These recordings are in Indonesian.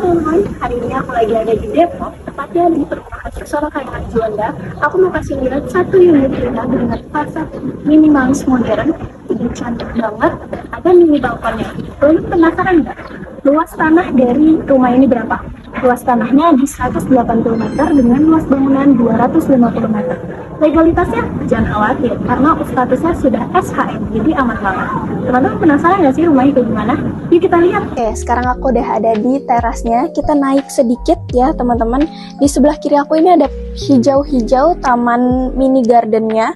teman-teman, hari ini aku lagi ada di Depok, tepatnya di perumahan Pesona Kayangan Juanda. Aku mau kasih lihat satu unit rumah dengan konsep minimalis modern, ini cantik banget, dan ada mini balkonnya. Belum penasaran nggak? Luas tanah dari rumah ini berapa? Luas tanahnya di 180 meter dengan luas bangunan 250 meter. Legalitasnya jangan khawatir karena statusnya sudah SHM, jadi aman banget. Teman-teman penasaran nggak sih rumahnya kayak gimana? Yuk kita lihat. Oke, sekarang aku udah ada di terasnya. Kita naik sedikit ya teman-teman. Di sebelah kiri aku ini ada hijau-hijau taman mini gardennya.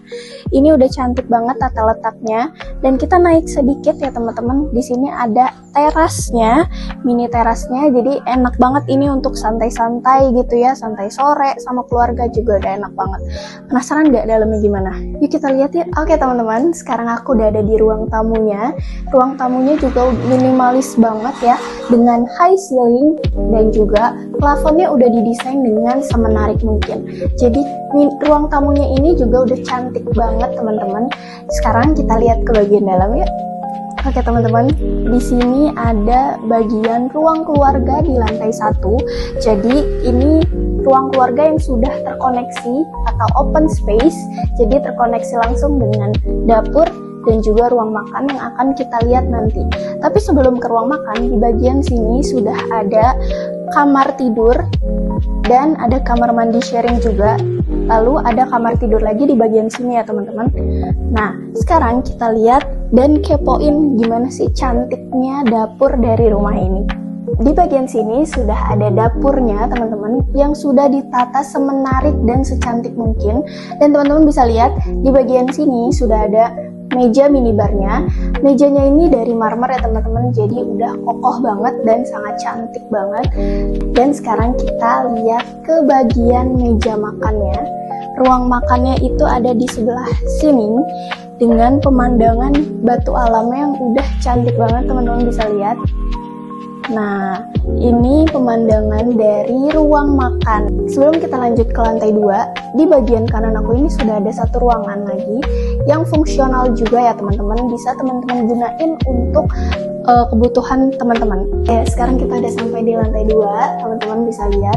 Ini udah cantik banget tata letaknya. Dan kita naik sedikit ya teman-teman. Di sini ada terasnya, mini terasnya. Jadi enak banget ini untuk santai-santai gitu ya, santai sore sama keluarga juga udah enak banget. Penasaran nggak dalamnya gimana? Yuk kita lihat ya. Oke teman-teman, sekarang aku udah ada di ruang tamunya. Ruang tamunya juga minimalis banget ya, dengan high ceiling dan juga plafonnya udah didesain dengan semenarik mungkin. Jadi ruang tamunya ini juga udah cantik banget teman-teman. Sekarang kita lihat ke bagian dalam ya. Oke teman-teman, di sini ada bagian ruang keluarga di lantai 1. Jadi ini ruang keluarga yang sudah terkoneksi atau open space. Jadi terkoneksi langsung dengan dapur dan juga ruang makan yang akan kita lihat nanti. Tapi sebelum ke ruang makan, di bagian sini sudah ada kamar tidur dan ada kamar mandi sharing juga. Lalu ada kamar tidur lagi di bagian sini ya teman-teman. Nah, sekarang kita lihat dan kepoin gimana sih cantiknya dapur dari rumah ini. Di bagian sini sudah ada dapurnya teman-teman yang sudah ditata semenarik dan secantik mungkin. Dan teman-teman bisa lihat di bagian sini sudah ada meja minibarnya. Mejanya ini dari marmer ya teman-teman, jadi udah kokoh banget dan sangat cantik banget. Dan sekarang kita lihat ke bagian meja makannya. Ruang makannya itu ada di sebelah sini dengan pemandangan batu alamnya yang udah cantik banget, teman-teman bisa lihat. Nah, ini pemandangan dari ruang makan. Sebelum kita lanjut ke lantai 2, di bagian kanan aku ini sudah ada satu ruangan lagi yang fungsional juga ya teman-teman. Bisa teman-teman gunain untuk kebutuhan teman-teman. Sekarang kita udah sampai di lantai 2, teman-teman bisa lihat.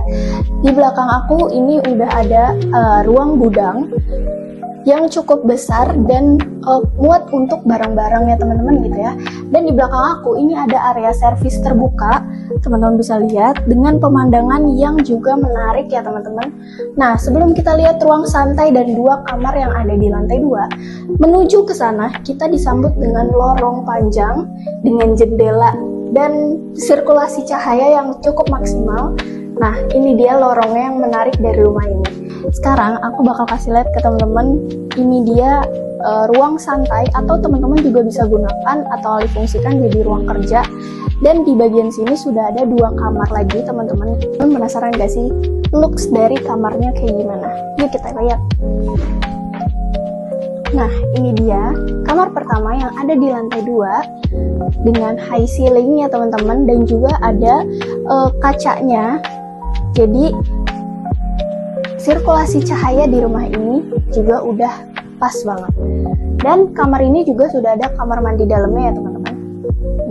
Di belakang aku ini udah ada ruang gudang yang cukup besar dan muat untuk barang-barang ya teman-teman gitu ya. Dan di belakang aku ini ada area servis terbuka, teman-teman bisa lihat dengan pemandangan yang juga menarik ya teman-teman. Nah, sebelum kita lihat ruang santai dan 2 kamar yang ada di lantai 2, menuju ke sana kita disambut dengan lorong panjang dengan jendela dan sirkulasi cahaya yang cukup maksimal. Nah, ini dia lorongnya yang menarik dari rumah ini. Sekarang aku bakal kasih lihat ke teman-teman, ini dia ruang santai atau teman-teman juga bisa gunakan atau alih fungsikan jadi ruang kerja. Dan di bagian sini sudah ada 2 kamar lagi teman-teman. Penasaran gak sih looks dari kamarnya kayak gimana? Yuk kita lihat. Nah, ini dia kamar pertama yang ada di lantai 2 dengan high ceiling ya teman-teman, dan juga ada kacanya. Jadi sirkulasi cahaya di rumah ini juga udah pas banget. Dan kamar ini juga sudah ada kamar mandi dalamnya ya teman-teman.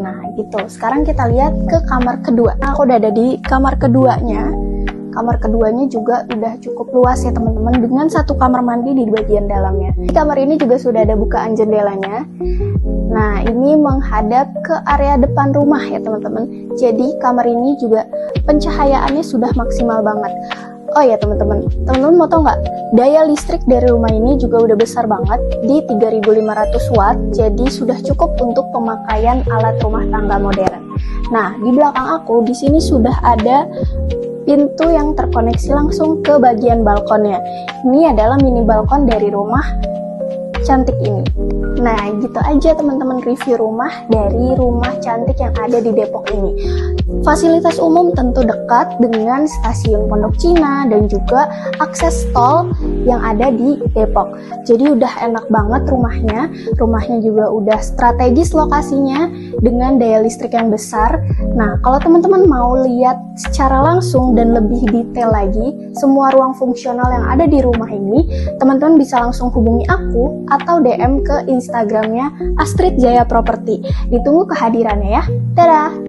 Nah gitu, sekarang kita lihat ke kamar kedua. Nah, aku udah ada di kamar keduanya. Kamar keduanya juga udah cukup luas ya teman-teman, dengan satu kamar mandi di bagian dalamnya. Di kamar ini juga sudah ada bukaan jendelanya. Nah, ini menghadap ke area depan rumah ya teman-teman. Jadi kamar ini juga pencahayaannya sudah maksimal banget. Oh ya teman-teman mau tau nggak? Daya listrik dari rumah ini juga udah besar banget di 3500 watt. Jadi sudah cukup untuk pemakaian alat rumah tangga modern. Nah, di belakang aku di sini sudah ada pintu yang terkoneksi langsung ke bagian balkonnya. Ini adalah mini balkon dari rumah cantik ini. Nah, gitu aja teman-teman review rumah dari rumah cantik yang ada di Depok ini. Fasilitas umum tentu dekat dengan stasiun Pondok Cina dan juga akses tol yang ada di Depok. Jadi udah enak banget rumahnya. Rumahnya juga udah strategis lokasinya dengan daya listrik yang besar. Nah, kalau teman-teman mau lihat secara langsung dan lebih detail lagi semua ruang fungsional yang ada di rumah ini, teman-teman bisa langsung hubungi aku atau DM ke Instagramnya Astrid Jaya Property. Ditunggu kehadirannya ya. Dadah!